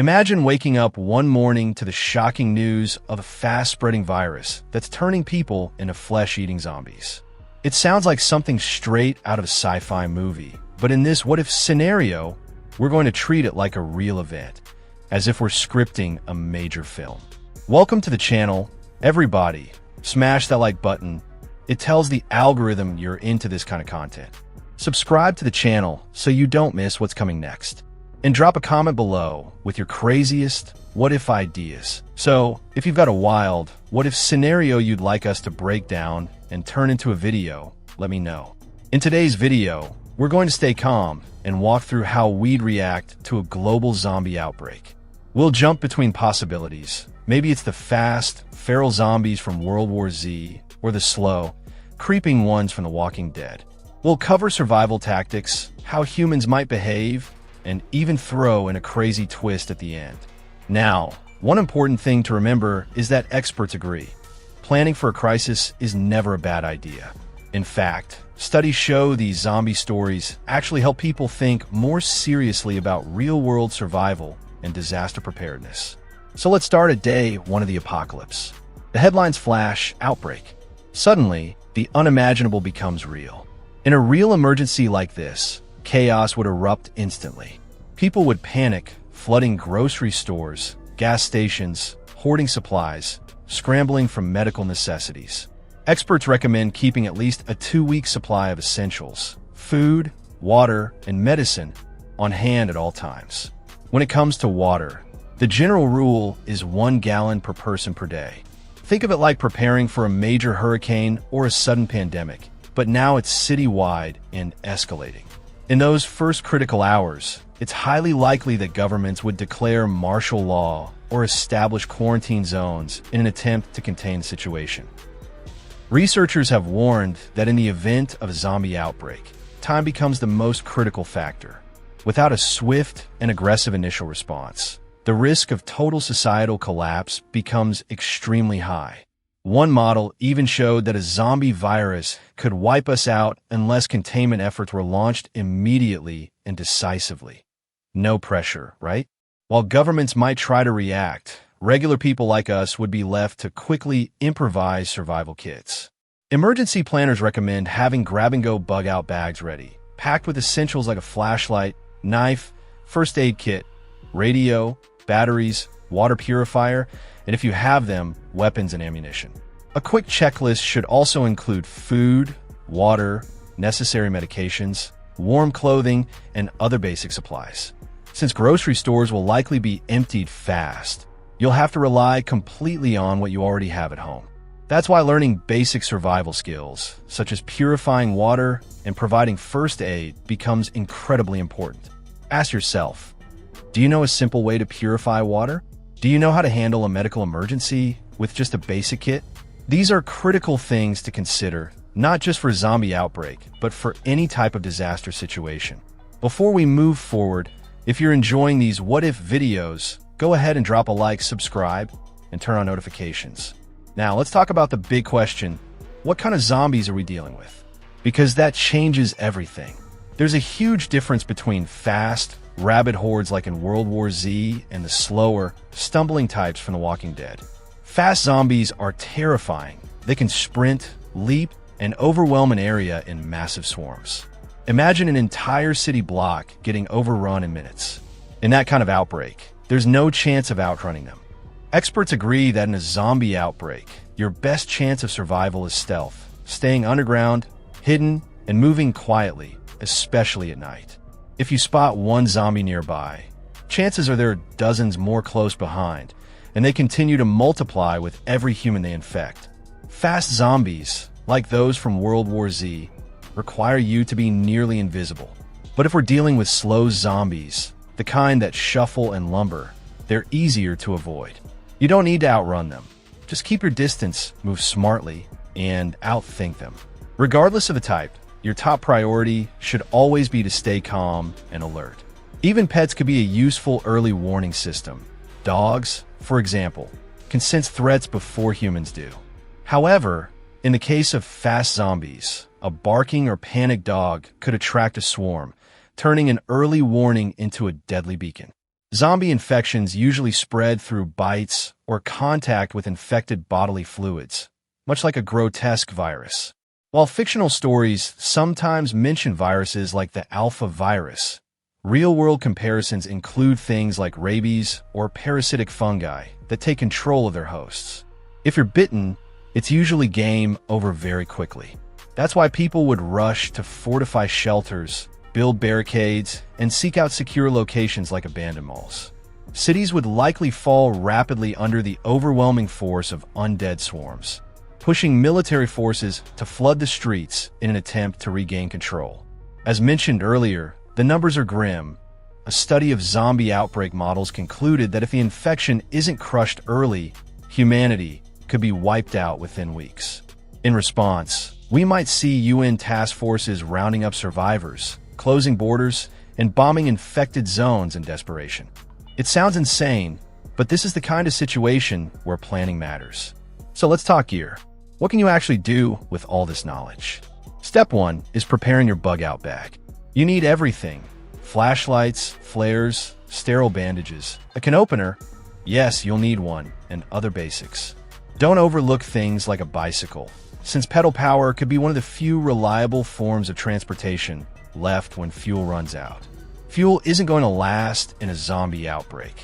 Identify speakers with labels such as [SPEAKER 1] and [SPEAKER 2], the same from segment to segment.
[SPEAKER 1] Imagine waking up one morning to the shocking news of a fast-spreading virus that's turning people into flesh-eating zombies. It sounds like something straight out of a sci-fi movie, but in this what-if scenario, we're going to treat it like a real event, as if we're scripting a major film. Welcome to the channel, everybody. Smash that like button. It tells the algorithm you're into this kind of content. Subscribe to the channel so you don't miss what's coming next. And drop a comment below with your craziest what-if ideas. So, if you've got a wild what-if scenario you'd like us to break down and turn into a video, let me know. In today's video, we're going to stay calm and walk through how we'd react to a global zombie outbreak. We'll jump between possibilities. Maybe it's the fast, feral zombies from World War Z, or the slow, creeping ones from The Walking Dead. We'll cover survival tactics, how humans might behave, and even throw in a crazy twist at the end. Now, one important thing to remember is that experts agree. Planning for a crisis is never a bad idea. In fact, studies show these zombie stories actually help people think more seriously about real-world survival and disaster preparedness. So let's start at day one of the apocalypse. The headlines flash, outbreak. Suddenly, the unimaginable becomes real. In a real emergency like this, chaos would erupt instantly. People would panic, flooding grocery stores, gas stations, hoarding supplies, scrambling for medical necessities. Experts recommend keeping at least a 2-week supply of essentials, food, water, and medicine on hand at all times. When it comes to water, the general rule is 1 gallon per person per day. Think of it like preparing for a major hurricane or a sudden pandemic, but now it's citywide and escalating. In those first critical hours, it's highly likely that governments would declare martial law or establish quarantine zones in an attempt to contain the situation. Researchers have warned that in the event of a zombie outbreak, time becomes the most critical factor. Without a swift and aggressive initial response, the risk of total societal collapse becomes extremely high. One model even showed that a zombie virus could wipe us out unless containment efforts were launched immediately and decisively. No pressure, right? While governments might try to react, regular people like us would be left to quickly improvise survival kits. Emergency planners recommend having grab-and-go bug-out bags ready, packed with essentials like a flashlight, knife, first aid kit, radio, batteries, water purifier, and if you have them, weapons and ammunition. A quick checklist should also include food, water, necessary medications, warm clothing, and other basic supplies. Since grocery stores will likely be emptied fast, you'll have to rely completely on what you already have at home. That's why learning basic survival skills, such as purifying water and providing first aid, becomes incredibly important. Ask yourself, do you know a simple way to purify water? Do you know how to handle a medical emergency with just a basic kit? These are critical things to consider, not just for zombie outbreak, but for any type of disaster situation. Before we move forward, if you're enjoying these what-if videos, go ahead and drop a like, subscribe, and turn on notifications. Now, let's talk about the big question, what kind of zombies are we dealing with? Because that changes everything. There's a huge difference between fast, rabid hordes like in World War Z and the slower, stumbling types from The Walking Dead. Fast zombies are terrifying. They can sprint, leap, and overwhelm an area in massive swarms. Imagine an entire city block getting overrun in minutes. In that kind of outbreak, there's no chance of outrunning them. Experts agree that in a zombie outbreak, your best chance of survival is stealth, staying underground, hidden, and moving quietly, especially at night. If you spot one zombie nearby, chances are there are dozens more close behind, and they continue to multiply with every human they infect. Fast zombies, like those from World War Z, require you to be nearly invisible. But if we're dealing with slow zombies, the kind that shuffle and lumber, they're easier to avoid. You don't need to outrun them. Just keep your distance, move smartly, and outthink them. Regardless of the type, your top priority should always be to stay calm and alert. Even pets could be a useful early warning system. Dogs, for example, can sense threats before humans do. However, in the case of fast zombies, a barking or panicked dog could attract a swarm, turning an early warning into a deadly beacon. Zombie infections usually spread through bites or contact with infected bodily fluids, much like a grotesque virus. While fictional stories sometimes mention viruses like the alpha virus, real-world comparisons include things like rabies or parasitic fungi that take control of their hosts. If you're bitten, it's usually game over very quickly. That's why people would rush to fortify shelters, build barricades, and seek out secure locations like abandoned malls. Cities would likely fall rapidly under the overwhelming force of undead swarms, pushing military forces to flood the streets in an attempt to regain control. As mentioned earlier, the numbers are grim. A study of zombie outbreak models concluded that if the infection isn't crushed early, humanity could be wiped out within weeks. In response, we might see UN task forces rounding up survivors, closing borders, and bombing infected zones in desperation. It sounds insane, but this is the kind of situation where planning matters. So let's talk gear. What can you actually do with all this knowledge? Step 1 is preparing your bug-out bag. You need everything: flashlights, flares, sterile bandages, a can opener. Yes, you'll need one, and other basics. Don't overlook things like a bicycle, since pedal power could be one of the few reliable forms of transportation left when fuel runs out. Fuel isn't going to last in a zombie outbreak.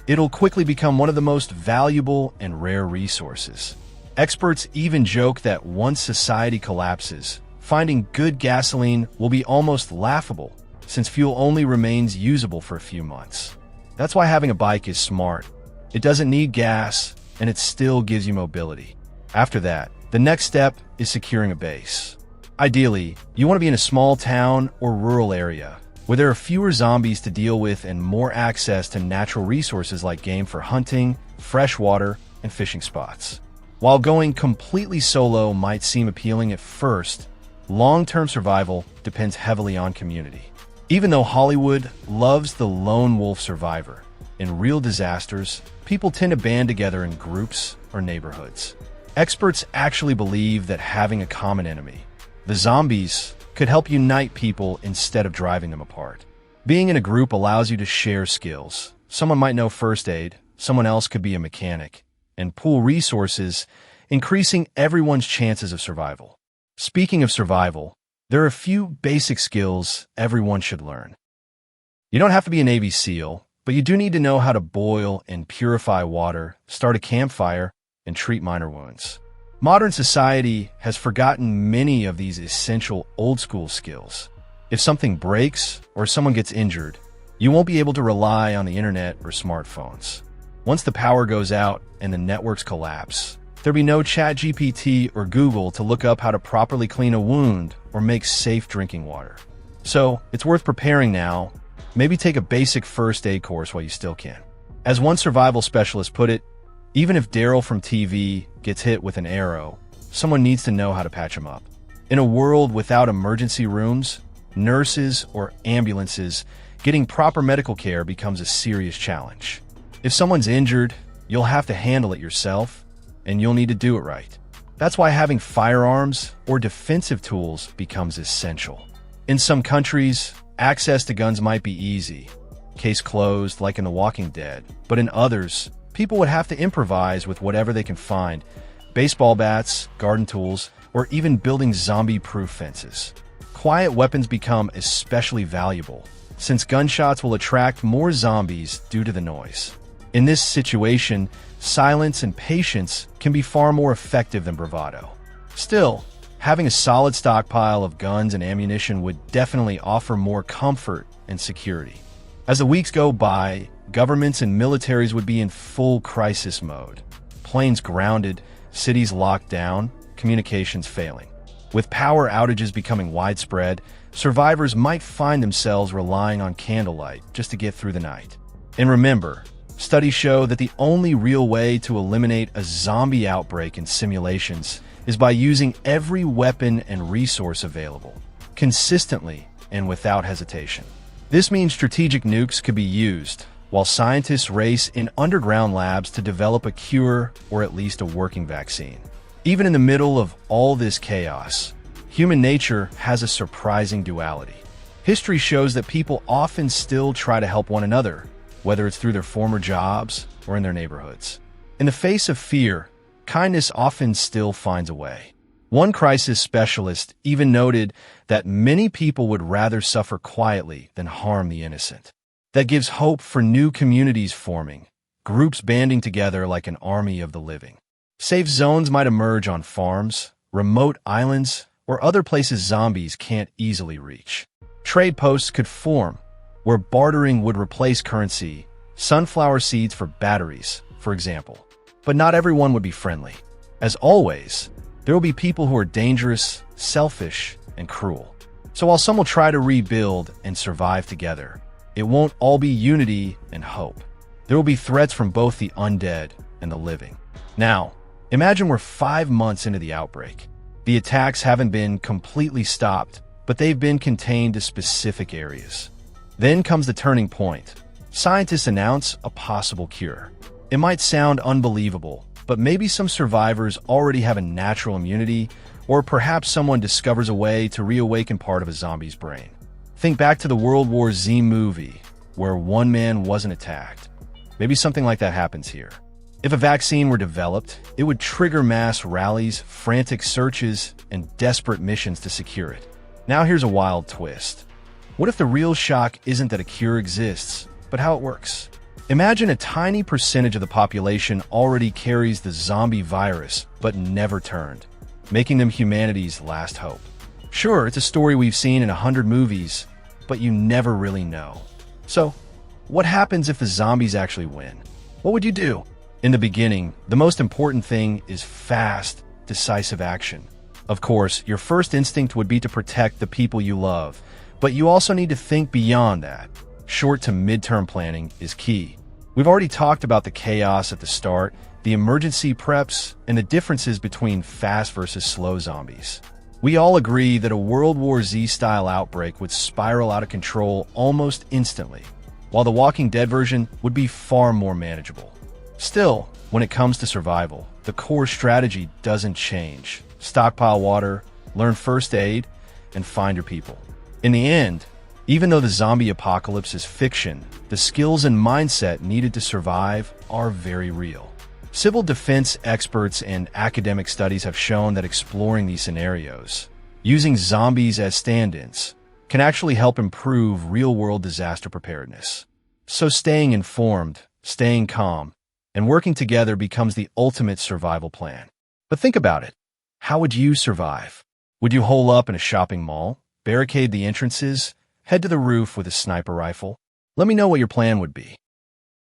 [SPEAKER 1] It'll quickly become one of the most valuable and rare resources. Experts even joke that once society collapses, finding good gasoline will be almost laughable, since fuel only remains usable for a few months. That's why having a bike is smart. It doesn't need gas, and it still gives you mobility. After that, the next step is securing a base. Ideally, you want to be in a small town or rural area where there are fewer zombies to deal with and more access to natural resources like game for hunting, fresh water, and fishing spots. While going completely solo might seem appealing at first, long-term survival depends heavily on community. Even though Hollywood loves the lone wolf survivor, in real disasters, people tend to band together in groups or neighborhoods. Experts actually believe that having a common enemy, the zombies, could help unite people instead of driving them apart. Being in a group allows you to share skills. Someone might know first aid, someone else could be a mechanic, and pool resources, increasing everyone's chances of survival. Speaking of survival, there are a few basic skills everyone should learn. You don't have to be a Navy SEAL, but you do need to know how to boil and purify water, start a campfire, and treat minor wounds. Modern society has forgotten many of these essential old-school skills. If something breaks or someone gets injured, you won't be able to rely on the internet or smartphones. Once the power goes out and the networks collapse, there'll be no ChatGPT or Google to look up how to properly clean a wound or make safe drinking water. So, it's worth preparing now. Maybe take a basic first aid course while you still can. As one survival specialist put it, even if Daryl from TV gets hit with an arrow, someone needs to know how to patch him up. In a world without emergency rooms, nurses, or ambulances, getting proper medical care becomes a serious challenge. If someone's injured, you'll have to handle it yourself, and you'll need to do it right. That's why having firearms or defensive tools becomes essential. In some countries, access to guns might be easy, case closed like in The Walking Dead, but in others, people would have to improvise with whatever they can find: baseball bats, garden tools, or even building zombie-proof fences. Quiet weapons become especially valuable, since gunshots will attract more zombies due to the noise. In this situation, silence and patience can be far more effective than bravado. Still, having a solid stockpile of guns and ammunition would definitely offer more comfort and security. As the weeks go by, governments and militaries would be in full crisis mode. Planes grounded, cities locked down, communications failing. With power outages becoming widespread, survivors might find themselves relying on candlelight just to get through the night. And remember, studies show that the only real way to eliminate a zombie outbreak in simulations is by using every weapon and resource available, consistently and without hesitation. This means strategic nukes could be used, while scientists race in underground labs to develop a cure or at least a working vaccine. Even in the middle of all this chaos, human nature has a surprising duality. History shows that people often still try to help one another, whether it's through their former jobs or in their neighborhoods. In the face of fear, kindness often still finds a way. One crisis specialist even noted that many people would rather suffer quietly than harm the innocent. That gives hope for new communities forming, groups banding together like an army of the living. Safe zones might emerge on farms, remote islands, or other places zombies can't easily reach. Trade posts could form, where bartering would replace currency, sunflower seeds for batteries, for example. But not everyone would be friendly. As always, there will be people who are dangerous, selfish, and cruel. So while some will try to rebuild and survive together, it won't all be unity and hope. There will be threats from both the undead and the living. Now, imagine we're 5 months into the outbreak. The attacks haven't been completely stopped, but they've been contained to specific areas. Then comes the turning point. Scientists announce a possible cure. It might sound unbelievable, but maybe some survivors already have a natural immunity, or perhaps someone discovers a way to reawaken part of a zombie's brain. Think back to the World War Z movie, where one man wasn't attacked. Maybe something like that happens here. If a vaccine were developed, it would trigger mass rallies, frantic searches, and desperate missions to secure it. Now here's a wild twist. What if the real shock isn't that a cure exists, but how it works? Imagine a tiny percentage of the population already carries the zombie virus, but never turned, making them humanity's last hope. Sure, it's a story we've seen in 100 movies, but you never really know. So, what happens if the zombies actually win? What would you do? In the beginning, the most important thing is fast, decisive action. Of course, your first instinct would be to protect the people you love, but you also need to think beyond that. Short to mid-term planning is key. We've already talked about the chaos at the start, the emergency preps, and the differences between fast versus slow zombies. We all agree that a World War Z-style outbreak would spiral out of control almost instantly, while the Walking Dead version would be far more manageable. Still, when it comes to survival, the core strategy doesn't change. Stockpile water, learn first aid, and find your people. In the end, even though the zombie apocalypse is fiction, the skills and mindset needed to survive are very real. Civil defense experts and academic studies have shown that exploring these scenarios, using zombies as stand-ins, can actually help improve real-world disaster preparedness. So staying informed, staying calm, and working together becomes the ultimate survival plan. But think about it. How would you survive? Would you hole up in a shopping mall, barricade the entrances, head to the roof with a sniper rifle? Let me know what your plan would be.